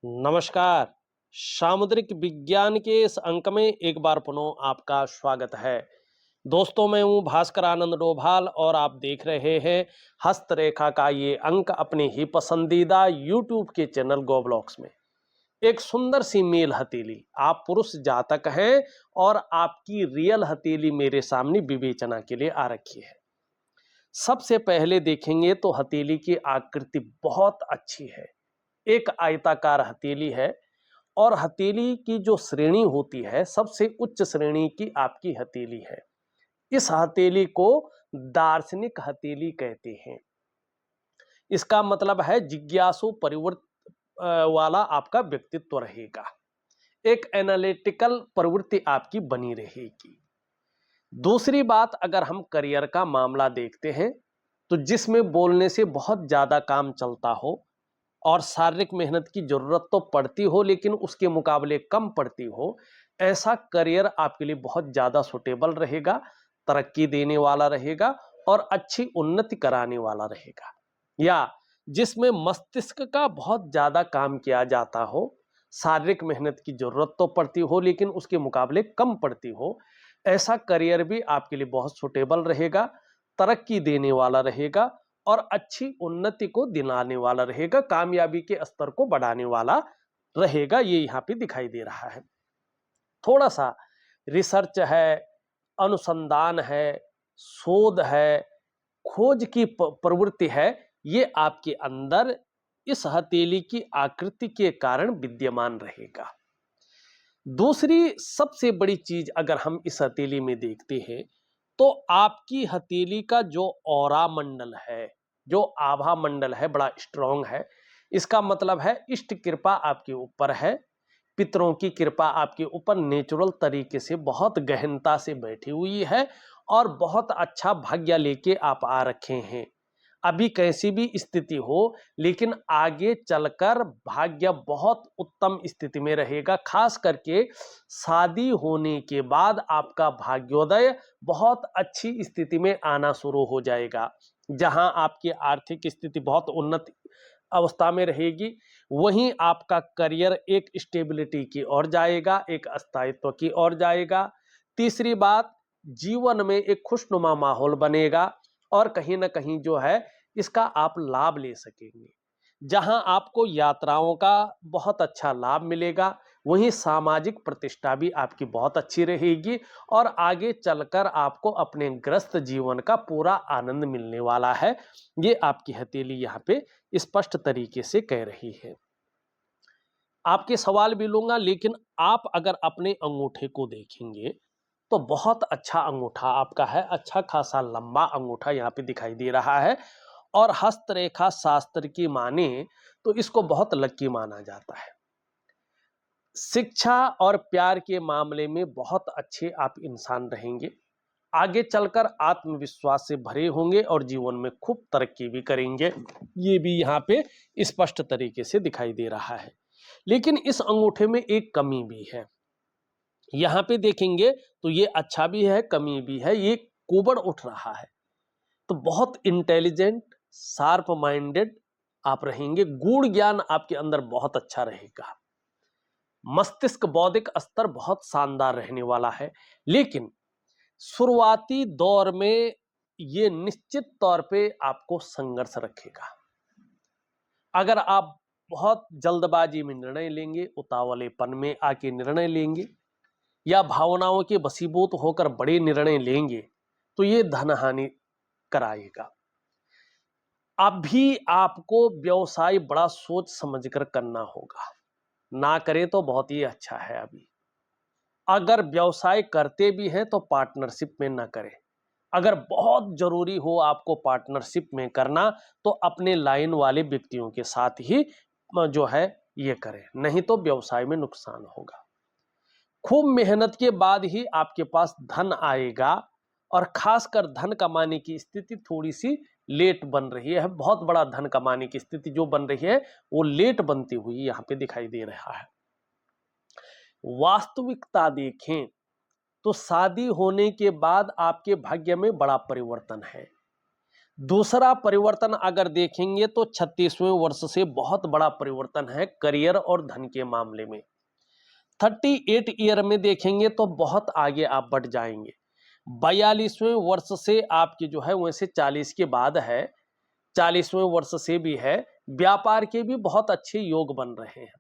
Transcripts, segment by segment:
नमस्कार। सामुद्रिक विज्ञान के इस अंक में एक बार पुनः आपका स्वागत है। दोस्तों, मैं हूं भास्कर आनंद डोभाल और आप देख रहे हैं हस्तरेखा का ये अंक अपने ही पसंदीदा यूट्यूब के चैनल गो ब्लॉक्स में। एक सुंदर सी मेल हथेली, आप पुरुष जातक हैं और आपकी रियल हथेली मेरे सामने विवेचना के लिए आ रखी है। सबसे पहले देखेंगे तो हथेली की आकृति बहुत अच्छी है। एक आयताकार हथेली है और हथेली की जो श्रेणी होती है सबसे उच्च श्रेणी की आपकी हथेली है। इस हथेली को दार्शनिक हथेली कहते हैं। इसका मतलब है जिज्ञासु परिवृत्त वाला आपका व्यक्तित्व रहेगा। एक एनालिटिकल प्रवृत्ति आपकी बनी रहेगी। दूसरी बात, अगर हम करियर का मामला देखते हैं तो जिसमें बोलने से बहुत ज्यादा काम चलता हो और शारीरिक मेहनत की जरूरत तो पड़ती हो लेकिन उसके मुकाबले कम पड़ती हो, ऐसा करियर आपके लिए बहुत ज्यादा सुटेबल रहेगा, तरक्की देने वाला रहेगा और अच्छी उन्नति कराने वाला रहेगा। या जिसमें मस्तिष्क का बहुत ज्यादा काम किया जाता हो, शारीरिक मेहनत की जरूरत तो पड़ती हो लेकिन उसके मुकाबले कम पड़ती हो, ऐसा करियर भी आपके लिए बहुत सुटेबल रहेगा, तरक्की देने वाला रहेगा और अच्छी उन्नति को दिलाने वाला रहेगा, कामयाबी के स्तर को बढ़ाने वाला रहेगा। ये यहाँ पे दिखाई दे रहा है। थोड़ा सा रिसर्च है, अनुसंधान है, शोध है, खोज की प्रवृत्ति है, ये आपके अंदर इस हथेली की आकृति के कारण विद्यमान रहेगा। दूसरी सबसे बड़ी चीज अगर हम इस हथेली में देखते हैं तो आपकी हथेली का जो ऑरा मंडल है, जो आभा मंडल है, बड़ा स्ट्रांग है। इसका मतलब है इष्ट कृपा आपके ऊपर है, पितरों की कृपा आपके ऊपर नेचुरल तरीके से बहुत गहनता से बैठी हुई है और बहुत अच्छा भाग्य लेके आप आ रखे हैं। अभी कैसी भी स्थिति हो लेकिन आगे चलकर भाग्य बहुत उत्तम स्थिति में रहेगा। खास करके शादी होने के बाद आपका भाग्योदय बहुत अच्छी स्थिति में आना शुरू हो जाएगा। जहां आपकी आर्थिक स्थिति बहुत उन्नत अवस्था में रहेगी, वहीं आपका करियर एक स्टेबिलिटी की ओर जाएगा, एक स्थायित्व की ओर जाएगा। तीसरी बात, जीवन में एक खुशनुमा माहौल बनेगा और कहीं ना कहीं जो है इसका आप लाभ ले सकेंगे। जहां आपको यात्राओं का बहुत अच्छा लाभ मिलेगा, वहीं सामाजिक प्रतिष्ठा भी आपकी बहुत अच्छी रहेगी और आगे चलकर आपको अपने ग्रस्त जीवन का पूरा आनंद मिलने वाला है। ये आपकी हथेली यहाँ पे स्पष्ट तरीके से कह रही है। आपके सवाल भी लूंगा लेकिन आप अगर अपने अंगूठे को देखेंगे तो बहुत अच्छा अंगूठा आपका है, अच्छा खासा लंबा अंगूठा यहाँ पे दिखाई दे रहा है। और हस्तरेखा शास्त्र की माने तो इसको बहुत लकी माना जाता है। शिक्षा और प्यार के मामले में बहुत अच्छे आप इंसान रहेंगे, आगे चलकर आत्मविश्वास से भरे होंगे और जीवन में खूब तरक्की भी करेंगे। ये भी यहाँ पे स्पष्ट तरीके से दिखाई दे रहा है। लेकिन इस अंगूठे में एक कमी भी है। यहाँ पे देखेंगे तो ये अच्छा भी है, कमी भी है, ये कोबड़ उठ रहा है। तो बहुत इंटेलिजेंट, शार्प माइंडेड आप रहेंगे, गूढ़ ज्ञान आपके अंदर बहुत अच्छा रहेगा, मस्तिष्क बौद्धिक स्तर बहुत शानदार रहने वाला है। लेकिन शुरुआती दौर में ये निश्चित तौर पे आपको संघर्ष रखेगा। अगर आप बहुत जल्दबाजी में निर्णय लेंगे, उतावलेपन में आके निर्णय लेंगे या भावनाओं के वशीभूत होकर बड़े निर्णय लेंगे तो ये धन हानि कराएगा। अभी आपको व्यवसाय बड़ा सोच समझकर करना होगा, ना करें तो बहुत ही अच्छा है। अभी अगर व्यवसाय करते भी हैं तो पार्टनरशिप में ना करें। अगर बहुत जरूरी हो आपको पार्टनरशिप में करना तो अपने लाइन वाले व्यक्तियों के साथ ही जो है ये करें, नहीं तो व्यवसाय में नुकसान होगा। खूब मेहनत के बाद ही आपके पास धन आएगा और खासकर धन कमाने की स्थिति थोड़ी सी लेट बन रही है। बहुत बड़ा धन कमाने की स्थिति जो बन रही है वो लेट बनती हुई यहाँ पे दिखाई दे रहा है। वास्तविकता देखें तो शादी होने के बाद आपके भाग्य में बड़ा परिवर्तन है। दूसरा परिवर्तन अगर देखेंगे तो 36वें वर्ष से बहुत बड़ा परिवर्तन है करियर और धन के मामले में। 38 ईयर में देखेंगे तो बहुत आगे आप बढ़ जाएंगे। 42वें वर्ष से आपकी जो है वैसे 40 के बाद है, 40वें वर्ष से भी है, व्यापार के भी बहुत अच्छे योग बन रहे हैं।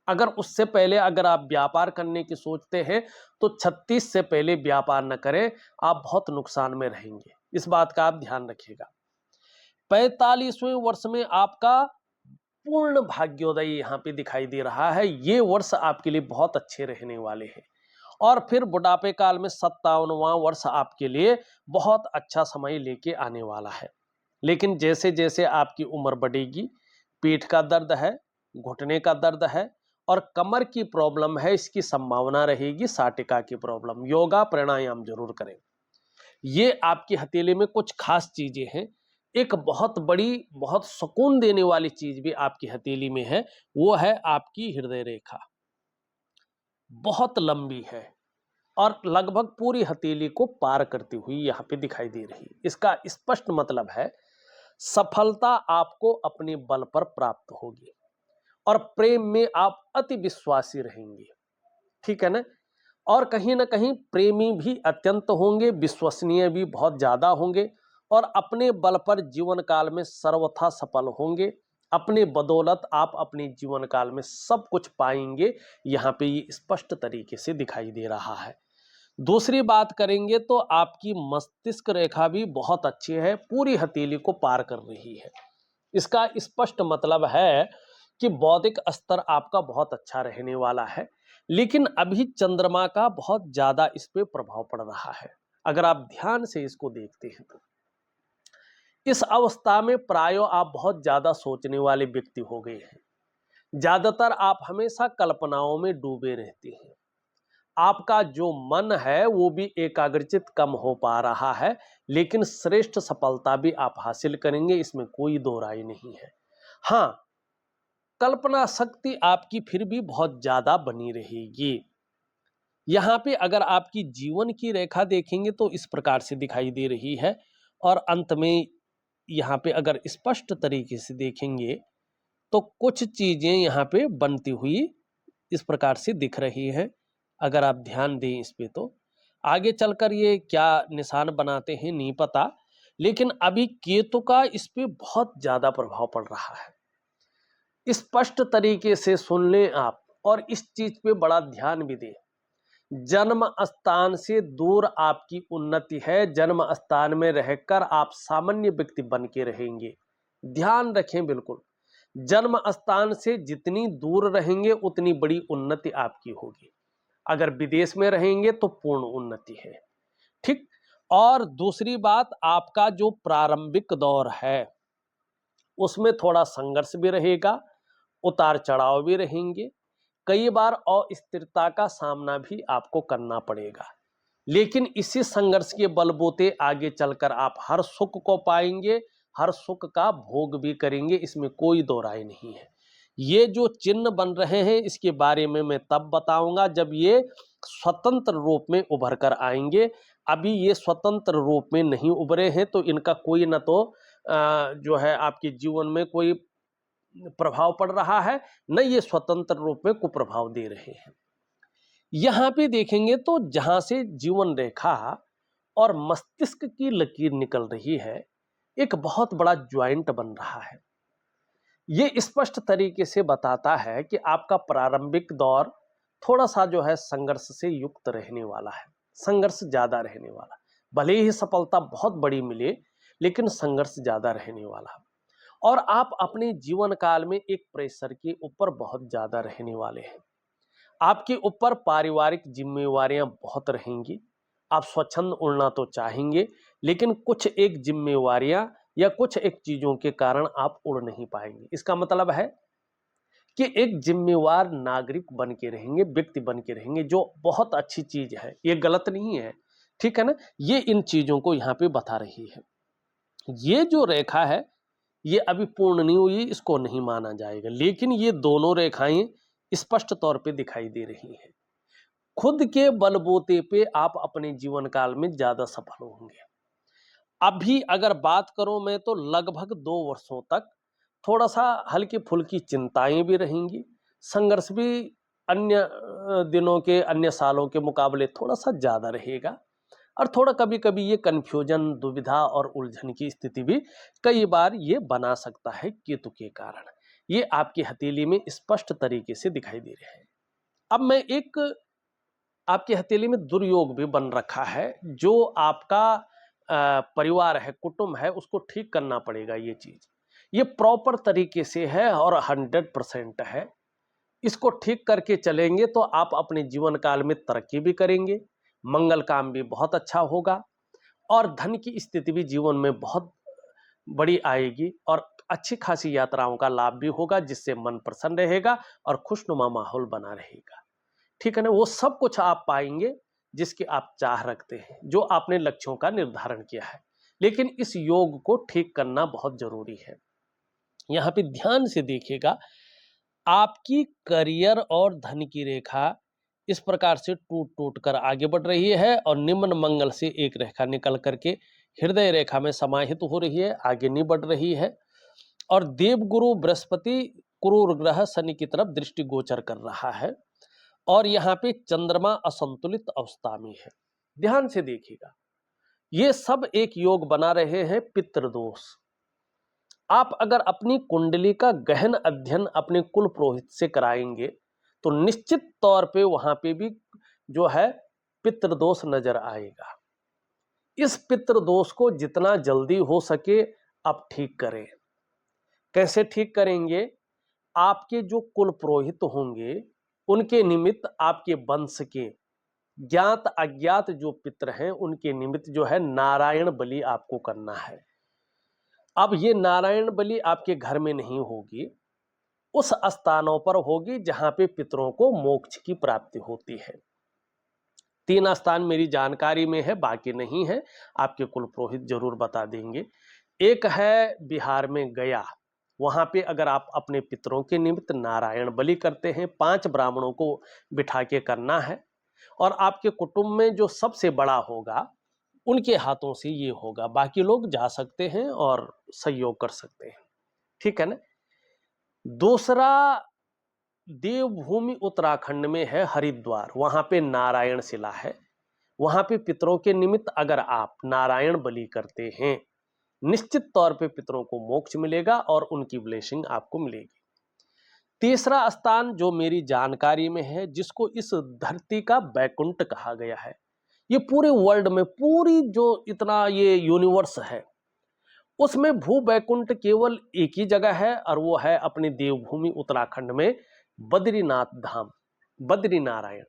अगर उससे पहले अगर आप व्यापार करने की सोचते हैं तो 36 से पहले व्यापार न करें, आप बहुत नुकसान में रहेंगे, इस बात का आप ध्यान रखिएगा। 45वें वर्ष में आपका पूर्ण भाग्योदय यहाँ पे दिखाई दे रहा है। ये वर्ष आपके लिए बहुत अच्छे रहने वाले हैं। और फिर बुढ़ापे काल में 57वां वर्ष आपके लिए बहुत अच्छा समय लेके आने वाला है। लेकिन जैसे जैसे आपकी उम्र बढ़ेगी, पीठ का दर्द है, घुटने का दर्द है और कमर की प्रॉब्लम है, इसकी संभावना रहेगी साटिका की प्रॉब्लम। योगा प्राणायाम जरूर करें। ये आपकी हथेली में कुछ खास चीजें हैं। एक बहुत बड़ी, बहुत सुकून देने वाली चीज भी आपकी हथेली में है, वो है आपकी हृदय रेखा। बहुत लंबी है और लगभग पूरी हथेली को पार करती हुई यहाँ पे दिखाई दे रही है। इसका स्पष्ट मतलब है सफलता आपको अपने बल पर प्राप्त होगी और प्रेम में आप अति विश्वासी रहेंगे, ठीक है ना। और कहीं ना कहीं प्रेमी भी अत्यंत होंगे, विश्वसनीय भी बहुत ज्यादा होंगे और अपने बल पर जीवन काल में सर्वथा सफल होंगे। अपने बदौलत आप अपने जीवन काल में सब कुछ पाएंगे, यहाँ पे ये स्पष्ट तरीके से दिखाई दे रहा है। दूसरी बात करेंगे तो आपकी मस्तिष्क रेखा भी बहुत अच्छी है, पूरी हथेली को पार कर रही है। इसका स्पष्ट मतलब है कि बौद्धिक स्तर आपका बहुत अच्छा रहने वाला है। लेकिन अभी चंद्रमा का बहुत ज्यादा इस पे प्रभाव पड़ रहा है। अगर आप ध्यान से इसको देखते हैं तो इस अवस्था में प्रायो आप बहुत ज्यादा सोचने वाले व्यक्ति हो गए हैं। ज्यादातर आप हमेशा कल्पनाओं में डूबे रहते हैं। आपका जो मन है वो भी एकाग्रचित कम हो पा रहा है, लेकिन श्रेष्ठ सफलता भी आप हासिल करेंगे, इसमें कोई दो राय नहीं है। हाँ, कल्पना शक्ति आपकी फिर भी बहुत ज्यादा बनी रहेगी। यहाँ पे अगर आपकी जीवन की रेखा देखेंगे तो इस प्रकार से दिखाई दे रही है और अंत में यहाँ पे अगर स्पष्ट तरीके से देखेंगे तो कुछ चीजें यहाँ पे बनती हुई इस प्रकार से दिख रही है। अगर आप ध्यान दें इस पे तो आगे चलकर ये क्या निशान बनाते हैं नहीं पता, लेकिन अभी केतु का इस पे बहुत ज्यादा प्रभाव पड़ रहा है। स्पष्ट तरीके से सुन लें आप और इस चीज पे बड़ा ध्यान भी दें। जन्म स्थान से दूर आपकी उन्नति है, जन्म स्थान में रहकर आप सामान्य व्यक्ति बन के रहेंगे। ध्यान रखें बिल्कुल, जन्म स्थान से जितनी दूर रहेंगे उतनी बड़ी उन्नति आपकी होगी। अगर विदेश में रहेंगे तो पूर्ण उन्नति है, ठीक। और दूसरी बात, आपका जो प्रारंभिक दौर है उसमें थोड़ा संघर्ष भी रहेगा, उतार चढ़ाव भी रहेंगे, कई बार अस्थिरता का सामना भी आपको करना पड़ेगा। लेकिन इसी संघर्ष के बलबूते आगे चलकर आप हर सुख को पाएंगे, हर सुख का भोग भी करेंगे, इसमें कोई दो राय नहीं है। ये जो चिन्ह बन रहे हैं इसके बारे में मैं तब बताऊंगा जब ये स्वतंत्र रूप में उभर कर आएंगे। अभी ये स्वतंत्र रूप में नहीं उभरे हैं तो इनका कोई न तो जो है आपके जीवन में कोई प्रभाव पड़ रहा है, न ये स्वतंत्र रूप में कुप्रभाव दे रहे हैं। यहां पे देखेंगे तो जहां से जीवन रेखा और मस्तिष्क की लकीर निकल रही है, एक बहुत बड़ा ज्वाइंट बन रहा है। ये स्पष्ट तरीके से बताता है कि आपका प्रारंभिक दौर थोड़ा सा जो है संघर्ष से युक्त रहने वाला है, संघर्ष ज्यादा रहने वाला। भले ही सफलता बहुत बड़ी मिले, लेकिन संघर्ष ज्यादा रहने वाला है। और आप अपने जीवन काल में एक प्रेशर के ऊपर बहुत ज्यादा रहने वाले हैं। आपके ऊपर पारिवारिक जिम्मेवारियां बहुत रहेंगी। आप स्वच्छंद उड़ना तो चाहेंगे, लेकिन कुछ एक जिम्मेवारियां या कुछ एक चीजों के कारण आप उड़ नहीं पाएंगे। इसका मतलब है कि एक जिम्मेवार नागरिक बन के रहेंगे, व्यक्ति बन के रहेंगे, जो बहुत अच्छी चीज है, ये गलत नहीं है, ठीक है ना। ये इन चीजों को यहाँ पे बता रही है। ये जो रेखा है ये अभी पूर्ण नहीं हुई, इसको नहीं माना जाएगा, लेकिन ये दोनों रेखाएं स्पष्ट तौर पे दिखाई दे रही हैं। खुद के बलबूते पे आप अपने जीवन काल में ज्यादा सफल होंगे। अभी अगर बात करूं मैं तो लगभग 2 वर्षों तक थोड़ा सा हल्की फुल्की चिंताएं भी रहेंगी, संघर्ष भी अन्य दिनों के अन्य सालों के मुकाबले थोड़ा सा ज्यादा रहेगा, और थोड़ा कभी कभी ये कन्फ्यूजन, दुविधा और उलझन की स्थिति भी कई बार ये बना सकता है केतु के कारण। ये आपकी हथेली में स्पष्ट तरीके से दिखाई दे रहे हैं। अब मैं एक आपकी हथेली में दुर्योग भी बन रखा है, जो आपका परिवार है, कुटुंब है, उसको ठीक करना पड़ेगा। ये चीज ये प्रॉपर तरीके से है और 100% है। इसको ठीक करके चलेंगे तो आप अपने जीवन काल में तरक्की भी करेंगे, मंगल काम भी बहुत अच्छा होगा, और धन की स्थिति भी जीवन में बहुत बड़ी आएगी, और अच्छी खासी यात्राओं का लाभ भी होगा, जिससे मन प्रसन्न रहेगा और खुशनुमा माहौल बना रहेगा। ठीक है ना? वो सब कुछ आप पाएंगे जिसकी आप चाह रखते हैं, जो आपने लक्ष्यों का निर्धारण किया है। लेकिन इस योग को ठीक करना बहुत जरूरी है। यहां पे ध्यान से देखिएगा, आपकी करियर और धन की रेखा इस प्रकार से टूट टूट कर आगे बढ़ रही है, और निम्न मंगल से एक रेखा निकल करके हृदय रेखा में समाहित हो रही है, आगे नहीं बढ़ रही है। और देवगुरु बृहस्पति क्रूर ग्रह शनि की तरफ दृष्टि गोचर कर रहा है, और यहाँ पे चंद्रमा असंतुलित अवस्था में है। ध्यान से देखिएगा, ये सब एक योग बना रहे हैं पितृदोष। आप अगर अपनी कुंडली का गहन अध्ययन अपने कुल पुरोहित से कराएंगे तो निश्चित तौर पे वहां पे भी जो है पितृदोष नजर आएगा। इस पितृदोष को जितना जल्दी हो सके आप ठीक करें। कैसे ठीक करेंगे? आपके जो कुल पुरोहित होंगे उनके निमित्त, आपके वंश के ज्ञात अज्ञात जो पितर हैं उनके निमित्त जो है नारायण बलि आपको करना है। अब ये नारायण बलि आपके घर में नहीं होगी, उस स्थानों पर होगी जहां पे पितरों को मोक्ष की प्राप्ति होती है। 3 स्थान मेरी जानकारी में है, बाकी नहीं है, आपके कुल पुरोहित जरूर बता देंगे। एक है बिहार में गया, वहां पे अगर आप अपने पितरों के निमित्त नारायण बलि करते हैं, 5 ब्राह्मणों को बिठा के करना है, और आपके कुटुंब में जो सबसे बड़ा होगा उनके हाथों से ये होगा। बाकी लोग जा सकते हैं और सहयोग कर सकते हैं। ठीक है ना? दूसरा, देवभूमि उत्तराखंड में है हरिद्वार, वहां पे नारायण शिला है। वहां पे पितरों के निमित्त अगर आप नारायण बलि करते हैं, निश्चित तौर पे पितरों को मोक्ष मिलेगा और उनकी ब्लेसिंग आपको मिलेगी। तीसरा स्थान जो मेरी जानकारी में है, जिसको इस धरती का बैकुंठ कहा गया है, ये पूरे वर्ल्ड में, पूरी जो इतना ये यूनिवर्स है, उसमें भू बैकुंठ केवल एक ही जगह है, और वो है अपनी देवभूमि उत्तराखंड में बद्रीनाथ धाम, बद्री नारायण।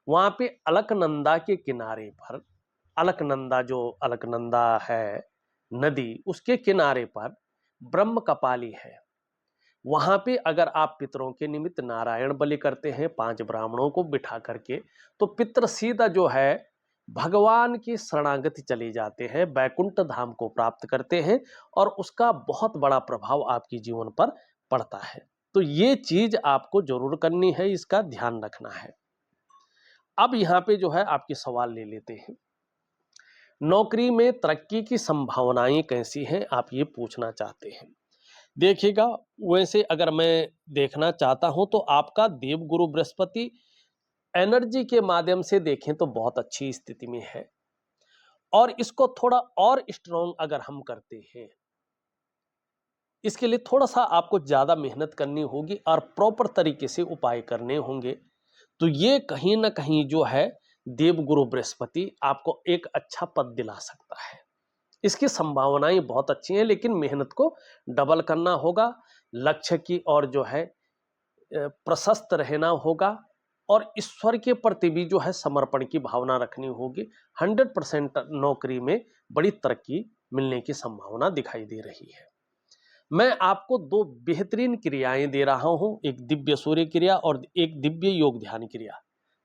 वहां पे अलकनंदा के किनारे पर, अलकनंदा जो अलकनंदा है नदी, उसके किनारे पर ब्रह्म कपाली है। वहां पे अगर आप पितरों के निमित्त नारायण बलि करते हैं 5 ब्राह्मणों को बिठा करके, तो पितर सीधा जो है भगवान की शरणागति चले जाते हैं, बैकुंठ धाम को प्राप्त करते हैं, और उसका बहुत बड़ा प्रभाव आपके जीवन पर पड़ता है। तो ये चीज आपको जरूर करनी है, इसका ध्यान रखना है। अब यहाँ पे जो है आपके सवाल ले लेते हैं। नौकरी में तरक्की की संभावनाएं कैसी हैं, आप ये पूछना चाहते हैं। देखिएगा, वैसे अगर मैं देखना चाहता हूं तो आपका देवगुरु बृहस्पति एनर्जी के माध्यम से देखें तो बहुत अच्छी स्थिति में है, और इसको थोड़ा और स्ट्रॉन्ग अगर हम करते हैं, इसके लिए थोड़ा सा आपको ज्यादा मेहनत करनी होगी और प्रॉपर तरीके से उपाय करने होंगे। तो ये कहीं ना कहीं जो है देवगुरु बृहस्पति आपको एक अच्छा पद दिला सकता है। इसकी संभावनाएं बहुत अच्छी हैं, लेकिन मेहनत को डबल करना होगा, लक्ष्य की और जो है प्रशस्त रहना होगा, और ईश्वर के प्रति भी जो है समर्पण की भावना रखनी होगी। 100% नौकरी में बड़ी तरक्की मिलने की संभावना दिखाई दे रही है। मैं आपको 2 बेहतरीन क्रियाएं दे रहा हूं, एक दिव्य सूर्य क्रिया और एक दिव्य योग ध्यान क्रिया।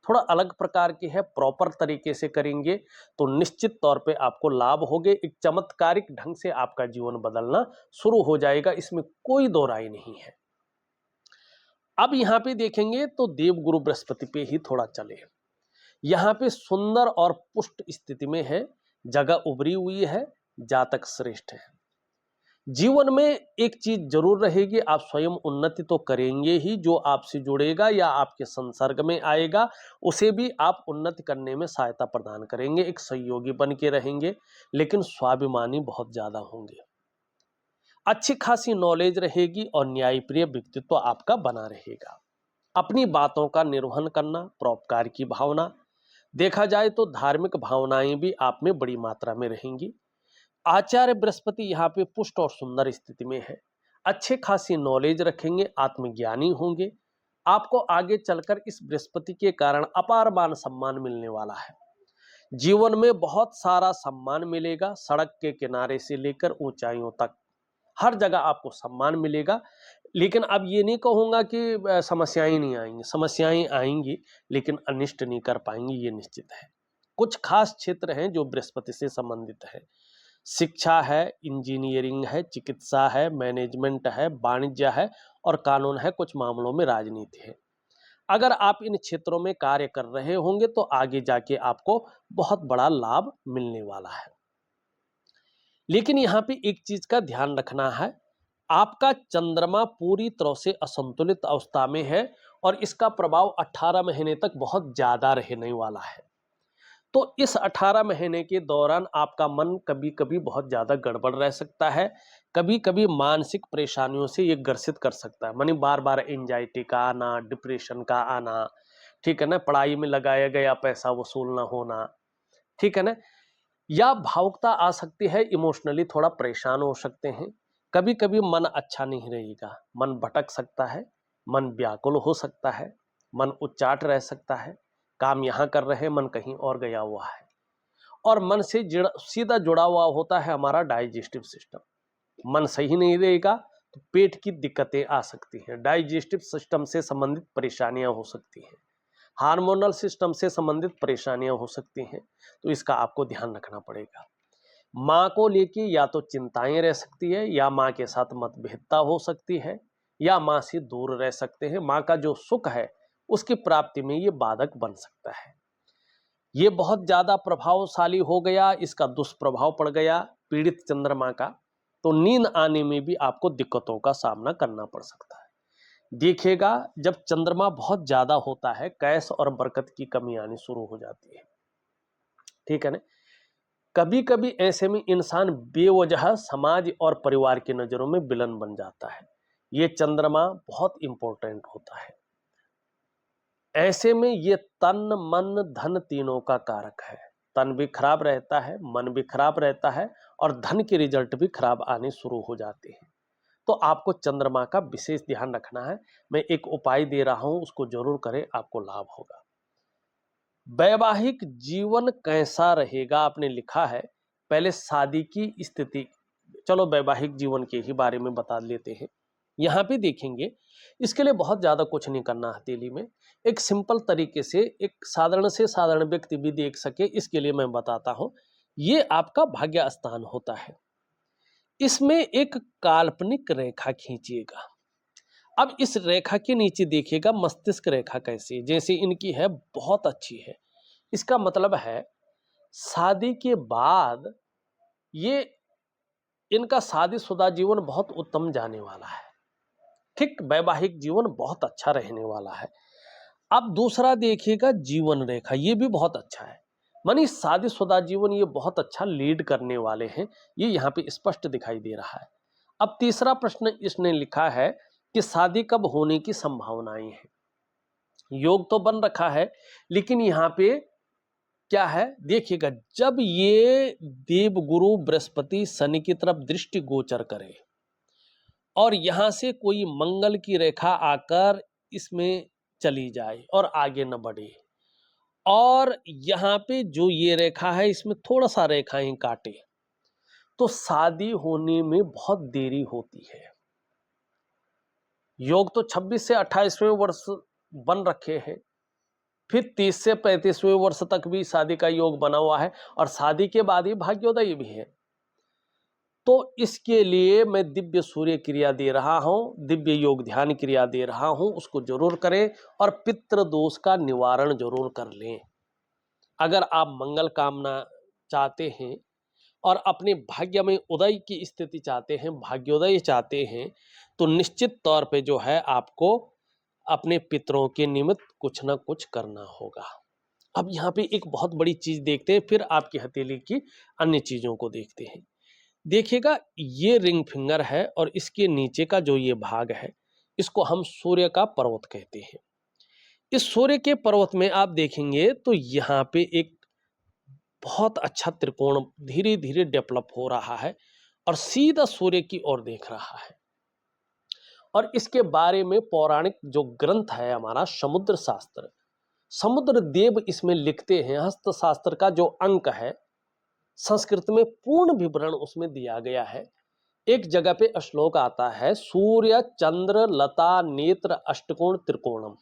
थोड़ा अलग प्रकार की है, प्रॉपर तरीके से करेंगे तो निश्चित तौर पे आपको लाभ होगे। एक चमत्कारिक ढंग से आपका जीवन बदलना शुरू हो जाएगा, इसमें कोई दो राय नहीं है। अब यहां पे देखेंगे तो देवगुरु बृहस्पति पे ही थोड़ा चले। यहां पे सुंदर और पुष्ट स्थिति में है, जगह उभरी हुई है, जातक श्रेष्ठ है। जीवन में एक चीज जरूर रहेगी, आप स्वयं उन्नति तो करेंगे ही, जो आपसे जुड़ेगा या आपके संसर्ग में आएगा उसे भी आप उन्नति करने में सहायता प्रदान करेंगे, एक सहयोगी बन के रहेंगे, लेकिन स्वाभिमानी बहुत ज्यादा होंगे। अच्छी खासी नॉलेज रहेगी और न्यायप्रिय व्यक्तित्व आपका बना रहेगा। अपनी बातों का निर्वहन करना, परोपकार की भावना, देखा जाए तो धार्मिक भावनाएं भी आप में बड़ी मात्रा में रहेंगी। आचार्य बृहस्पति यहाँ पे पुष्ट और सुंदर स्थिति में है। अच्छे खासी नॉलेज रखेंगे, आत्मज्ञानी होंगे। आपको आगे चलकर इस बृहस्पति के कारण अपार मान सम्मान मिलने वाला है। जीवन में बहुत सारा सम्मान मिलेगा, सड़क के किनारे से लेकर ऊंचाइयों तक हर जगह आपको सम्मान मिलेगा। लेकिन अब ये नहीं कहूंगा कि समस्याएं नहीं आएंगी, समस्याएं आएंगी, लेकिन अनिष्ट नहीं कर पाएंगी, ये निश्चित है। कुछ खास क्षेत्र हैं जो बृहस्पति से संबंधित है। शिक्षा है, इंजीनियरिंग है, चिकित्सा है, मैनेजमेंट है, वाणिज्य है और कानून है, कुछ मामलों में राजनीति है। अगर आप इन क्षेत्रों में कार्य कर रहे होंगे तो आगे जाके आपको बहुत बड़ा लाभ मिलने वाला है। लेकिन यहाँ पे एक चीज का ध्यान रखना है, आपका चंद्रमा पूरी तरह से असंतुलित अवस्था में है और इसका प्रभाव 18 महीने तक बहुत ज्यादा रहने वाला है। तो इस 18 महीने के दौरान आपका मन कभी कभी बहुत ज्यादा गड़बड़ रह सकता है, कभी कभी मानसिक परेशानियों से ये ग्रसित कर सकता है, मानी बार बार एंजाइटी का आना, डिप्रेशन का आना, ठीक है ना, पढ़ाई में लगाया गया पैसा वसूल ना होना, ठीक है ना, या भावुकता आ सकती है, इमोशनली थोड़ा परेशान हो सकते हैं। कभी कभी मन अच्छा नहीं रहेगा, मन भटक सकता है, मन व्याकुल हो सकता है, मन उच्चाट रह सकता है, काम यहां कर रहे हैं मन कहीं और गया हुआ है। और मन से सीधा जुड़ा हुआ होता है हमारा डाइजेस्टिव सिस्टम। मन सही नहीं रहेगा तो पेट की दिक्कतें आ सकती हैं, डाइजेस्टिव सिस्टम से संबंधित परेशानियां हो सकती हैं, हार्मोनल सिस्टम से संबंधित परेशानियां हो सकती हैं। तो इसका आपको ध्यान रखना पड़ेगा। माँ को लेके या तो चिंताएं रह सकती है, या माँ के साथ मतभेदता हो सकती है, या माँ से दूर रह सकते हैं। माँ का जो सुख है उसकी प्राप्ति में ये बाधक बन सकता है। ये बहुत ज्यादा प्रभावशाली हो गया, इसका दुष्प्रभाव पड़ गया पीड़ित चंद्रमा का, तो नींद आने में भी आपको दिक्कतों का सामना करना पड़ सकता है। देखिएगा जब चंद्रमा बहुत ज्यादा होता है, कैश और बरकत की कमी आनी शुरू हो जाती है, ठीक है ना। कभी कभी ऐसे में इंसान बेवजह समाज और परिवार की नजरों में विलन बन जाता है। ये चंद्रमा बहुत इंपॉर्टेंट होता है। ऐसे में ये तन मन धन तीनों का कारक है। तन भी खराब रहता है, मन भी खराब रहता है और धन के रिजल्ट भी खराब आने शुरू हो जाते हैं। तो आपको चंद्रमा का विशेष ध्यान रखना है। मैं एक उपाय दे रहा हूं, उसको जरूर करें, आपको लाभ होगा। वैवाहिक जीवन कैसा रहेगा आपने लिखा है, पहले शादी की स्थिति, चलो वैवाहिक जीवन के ही बारे में बता लेते हैं। यहाँ पे देखेंगे, इसके लिए बहुत ज्यादा कुछ नहीं करना हथेली में, एक सिंपल तरीके से एक साधारण से साधारण व्यक्ति भी देख सके, इसके लिए मैं बताता हूं। ये आपका भाग्य स्थान होता है, इसमें एक काल्पनिक रेखा खींचिएगा। अब इस रेखा के नीचे देखिएगा मस्तिष्क रेखा कैसी है, जैसे इनकी है बहुत अच्छी है। इसका मतलब है शादी के बाद ये इनका शादीशुदा जीवन बहुत उत्तम जाने वाला है, ठीक, वैवाहिक जीवन बहुत अच्छा रहने वाला है। अब दूसरा देखिएगा जीवन रेखा, ये भी बहुत अच्छा है, मानी शादीशुदा जीवन ये बहुत अच्छा लीड करने वाले हैं, ये यहाँ पे स्पष्ट दिखाई दे रहा है। अब तीसरा प्रश्न इसने लिखा है कि शादी कब होने की संभावनाएं हैं। योग तो बन रखा है, लेकिन यहाँ पे क्या है देखिएगा, जब ये देवगुरु बृहस्पति शनि की तरफ दृष्टि गोचर करे और यहां से कोई मंगल की रेखा आकर इसमें चली जाए और आगे न बढ़े, और यहाँ पे जो ये रेखा है इसमें थोड़ा सा रेखाएं काटे, तो शादी होने में बहुत देरी होती है। योग तो 26 से 28वें वर्ष बन रखे हैं, फिर 30 से 35वें वर्ष तक भी शादी का योग बना हुआ है, और शादी के बाद ही भाग्योदय भी है। तो इसके लिए मैं दिव्य सूर्य क्रिया दे रहा हूं, दिव्य योग ध्यान क्रिया दे रहा हूं, उसको जरूर करें और पितृ दोष का निवारण जरूर कर लें। अगर आप मंगल कामना चाहते हैं और अपने भाग्य में उदय की स्थिति चाहते हैं, भाग्योदय चाहते हैं, तो निश्चित तौर पे जो है आपको अपने पितरों के निमित्त कुछ ना कुछ करना होगा। अब यहाँ पे एक बहुत बड़ी चीज देखते हैं, फिर आपकी हथेली की अन्य चीजों को देखते हैं। देखिएगा, ये रिंग फिंगर है और इसके नीचे का जो ये भाग है, इसको हम सूर्य का पर्वत कहते हैं। इस सूर्य के पर्वत में आप देखेंगे तो यहाँ पे एक बहुत अच्छा त्रिकोण धीरे धीरे डेवलप हो रहा है और सीधा सूर्य की ओर देख रहा है। और इसके बारे में पौराणिक जो ग्रंथ है हमारा समुद्र शास्त्र, समुद्र देव इसमें लिखते हैं। हस्तशास्त्र का जो अंक है, संस्कृत में पूर्ण विवरण उसमें दिया गया है। एक जगह पे श्लोक आता है, सूर्य चंद्र लता नेत्र अष्टकोण त्रिकोणम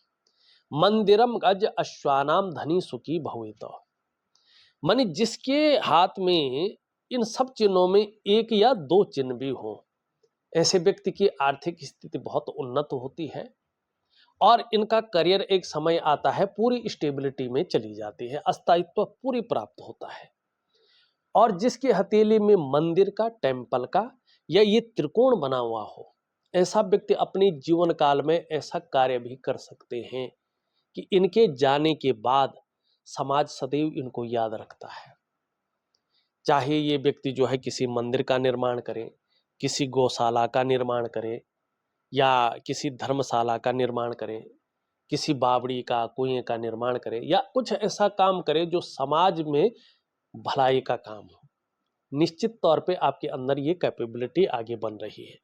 मंदिरम गज अश्वानाम धनी सुखी भवेत। माने जिसके हाथ में इन सब चिन्हों में एक या दो चिन्ह भी हो, ऐसे व्यक्ति की आर्थिक स्थिति बहुत उन्नत होती है और इनका करियर एक समय आता है पूरी स्टेबिलिटी में चली जाती है, अस्थायित्व पूरी प्राप्त होता है। और जिसकी हथेली में मंदिर का, टेम्पल का या ये त्रिकोण बना हुआ हो, ऐसा व्यक्ति अपने जीवन काल में ऐसा कार्य भी कर सकते हैं कि इनके जाने के बाद समाज सदैव इनको याद रखता है। चाहे ये व्यक्ति जो है किसी मंदिर का निर्माण करे, किसी गौशाला का निर्माण करे या किसी धर्मशाला का निर्माण करे, किसी बावड़ी का, कुएं का निर्माण करे या कुछ ऐसा काम करे जो समाज में भलाई का काम हो, निश्चित तौर पे आपके अंदर ये कैपेबिलिटी आगे बन रही है।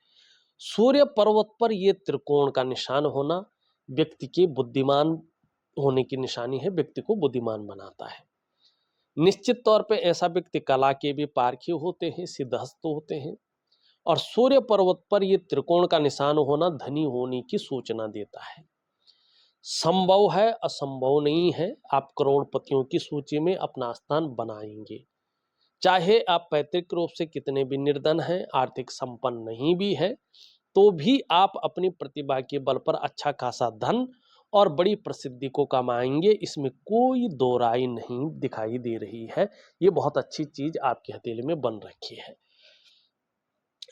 सूर्य पर्वत पर ये त्रिकोण का निशान होना व्यक्ति के बुद्धिमान होने की निशानी है, व्यक्ति को बुद्धिमान बनाता है। निश्चित तौर पे ऐसा व्यक्ति कला के भी पारखी होते हैं, सिद्धहस्त होते हैं। और सूर्य पर्वत पर ये त्रिकोण का निशान होना धनी होने की सूचना देता है। संभव है, असंभव नहीं है, आप करोड़पतियों की सूची में अपना स्थान बनाएंगे। चाहे आप पैतृक रूप से कितने भी निर्धन हैं, आर्थिक संपन्न नहीं भी है, तो भी आप अपनी प्रतिभा के बल पर अच्छा खासा धन और बड़ी प्रसिद्धि को कमाएंगे, इसमें कोई दो राय नहीं दिखाई दे रही है। ये बहुत अच्छी चीज आपकी हथेली में बन रखी है।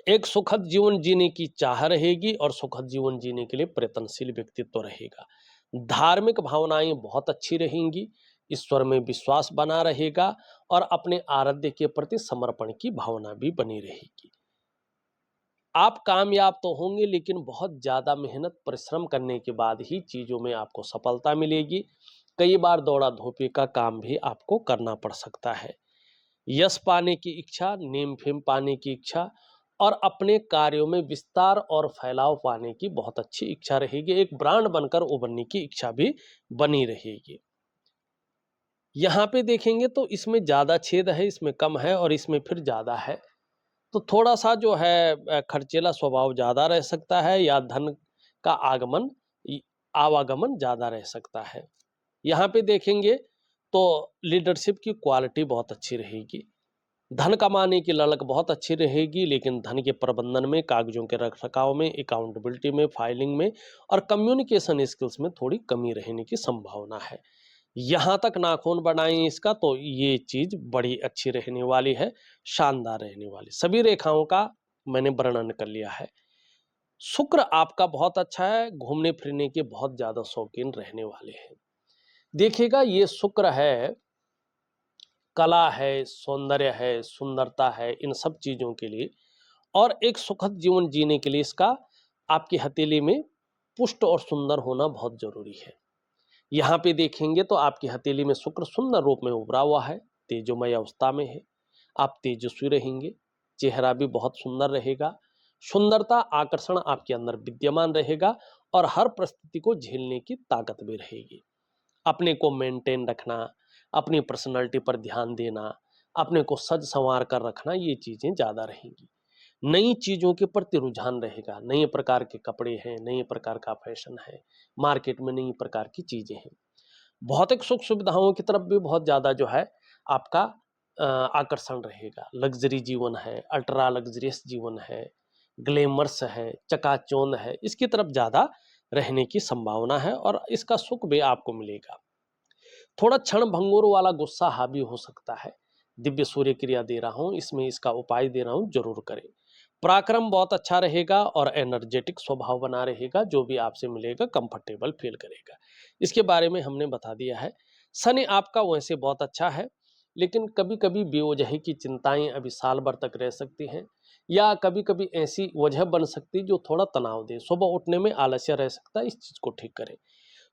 एक सुखद जीवन जीने की चाह रहेगी और सुखद जीवन जीने के लिए प्रयत्नशील व्यक्तित्व रहेगा। धार्मिक भावनाएं बहुत अच्छी रहेंगी, ईश्वर में विश्वास बना रहेगा और अपने आराध्य के प्रति समर्पण की भावना भी बनी रहेगी। आप कामयाब तो होंगे, लेकिन बहुत ज्यादा मेहनत परिश्रम करने के बाद ही चीजों में आपको सफलता मिलेगी। कई बार दौड़ा धोपी का काम भी आपको करना पड़ सकता है। यश पाने की इच्छा, नेम फेम पाने की इच्छा और अपने कार्यों में विस्तार और फैलाव पाने की बहुत अच्छी इच्छा रहेगी। एक ब्रांड बनकर उभरने की इच्छा भी बनी रहेगी। यहाँ पे देखेंगे तो इसमें ज्यादा छेद है, इसमें कम है और इसमें फिर ज्यादा है, तो थोड़ा सा जो है खर्चीला स्वभाव ज्यादा रह सकता है या धन का आवागमन ज्यादा रह सकता है। यहाँ पे देखेंगे तो लीडरशिप की क्वालिटी बहुत अच्छी रहेगी। धन कमाने की ललक बहुत अच्छी रहेगी, लेकिन धन के प्रबंधन में, कागजों के रखरखाव में, अकाउंटेबिलिटी में, फाइलिंग में और कम्युनिकेशन स्किल्स में थोड़ी कमी रहने की संभावना है। यहां तक नाखून बनाएं इसका तो ये चीज बड़ी अच्छी रहने वाली है, शानदार रहने वाली। सभी रेखाओं का मैंने वर्णन कर लिया है। शुक्र आपका बहुत अच्छा है, घूमने फिरने के बहुत ज्यादा शौकीन रहने वाले हैं। देखिएगा, ये शुक्र है, कला है, सौंदर्य है, सुंदरता है, इन सब चीजों के लिए और एक सुखद जीवन जीने के लिए इसका आपकी हथेली में पुष्ट और सुंदर होना बहुत जरूरी है। यहाँ पे देखेंगे तो आपकी हथेली में शुक्र सुंदर रूप में उभरा हुआ है, तेजोमय अवस्था में है। आप तेजस्वी रहेंगे, चेहरा भी बहुत सुंदर रहेगा, सुंदरता आकर्षण आपके अंदर विद्यमान रहेगा और हर परिस्थिति को झेलने की ताकत भी रहेगी। अपने को मेंटेन रखना, अपनी पर्सनालिटी पर ध्यान देना, अपने को सज संवार कर रखना, ये चीजें ज्यादा रहेंगी। नई चीजों के प्रति रुझान रहेगा, नए प्रकार के कपड़े हैं, नए प्रकार का फैशन है, मार्केट में नई प्रकार की चीजें हैं। भौतिक सुख सुविधाओं की तरफ भी बहुत ज्यादा जो है आपका आकर्षण रहेगा। लग्जरी जीवन है, अल्ट्रा लग्जरियस जीवन है, ग्लैमरस है, चकाचौंध है, इसकी तरफ ज्यादा रहने की संभावना है और इसका सुख भी आपको मिलेगा। थोड़ा क्षण भंगुर वाला गुस्सा हावी हो सकता है, दिव्य सूर्य क्रिया दे रहा हूँ, इसमें इसका उपाय दे रहा हूँ, जरूर करें। पराक्रम बहुत अच्छा रहेगा और एनर्जेटिक स्वभाव बना रहेगा, जो भी आपसे मिलेगा कंफर्टेबल फील करेगा। इसके बारे में हमने बता दिया है। शनि आपका वैसे बहुत अच्छा है, लेकिन कभी कभी बेवजह की चिंताएं अभी साल भर तक रह सकती हैं, या कभी कभी ऐसी वजह बन सकती है जो थोड़ा तनाव दे, सुबह उठने में आलस्य रह सकता है, इस चीज को ठीक करें।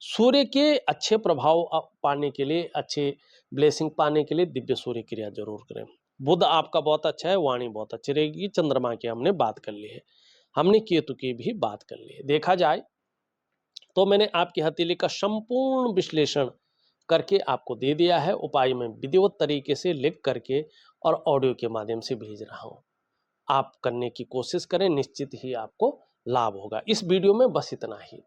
सूर्य के अच्छे प्रभाव पाने के लिए, अच्छे ब्लेसिंग पाने के लिए दिव्य सूर्य क्रिया जरूर करें। बुध आपका बहुत अच्छा है, वाणी बहुत अच्छी रहेगी। चंद्रमा की हमने बात कर ली है, हमने केतु की भी बात कर ली है। देखा जाए तो मैंने आपकी हथेली का संपूर्ण विश्लेषण करके आपको दे दिया है। उपाय में विधिवत तरीके से लिख करके और ऑडियो के माध्यम से भेज रहा हूं। आप करने की कोशिश करें, निश्चित ही आपको लाभ होगा। इस वीडियो में बस इतना ही।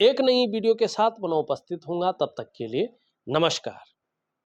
एक नई वीडियो के साथ पुनः उपस्थित होऊंगा, तब तक के लिए नमस्कार।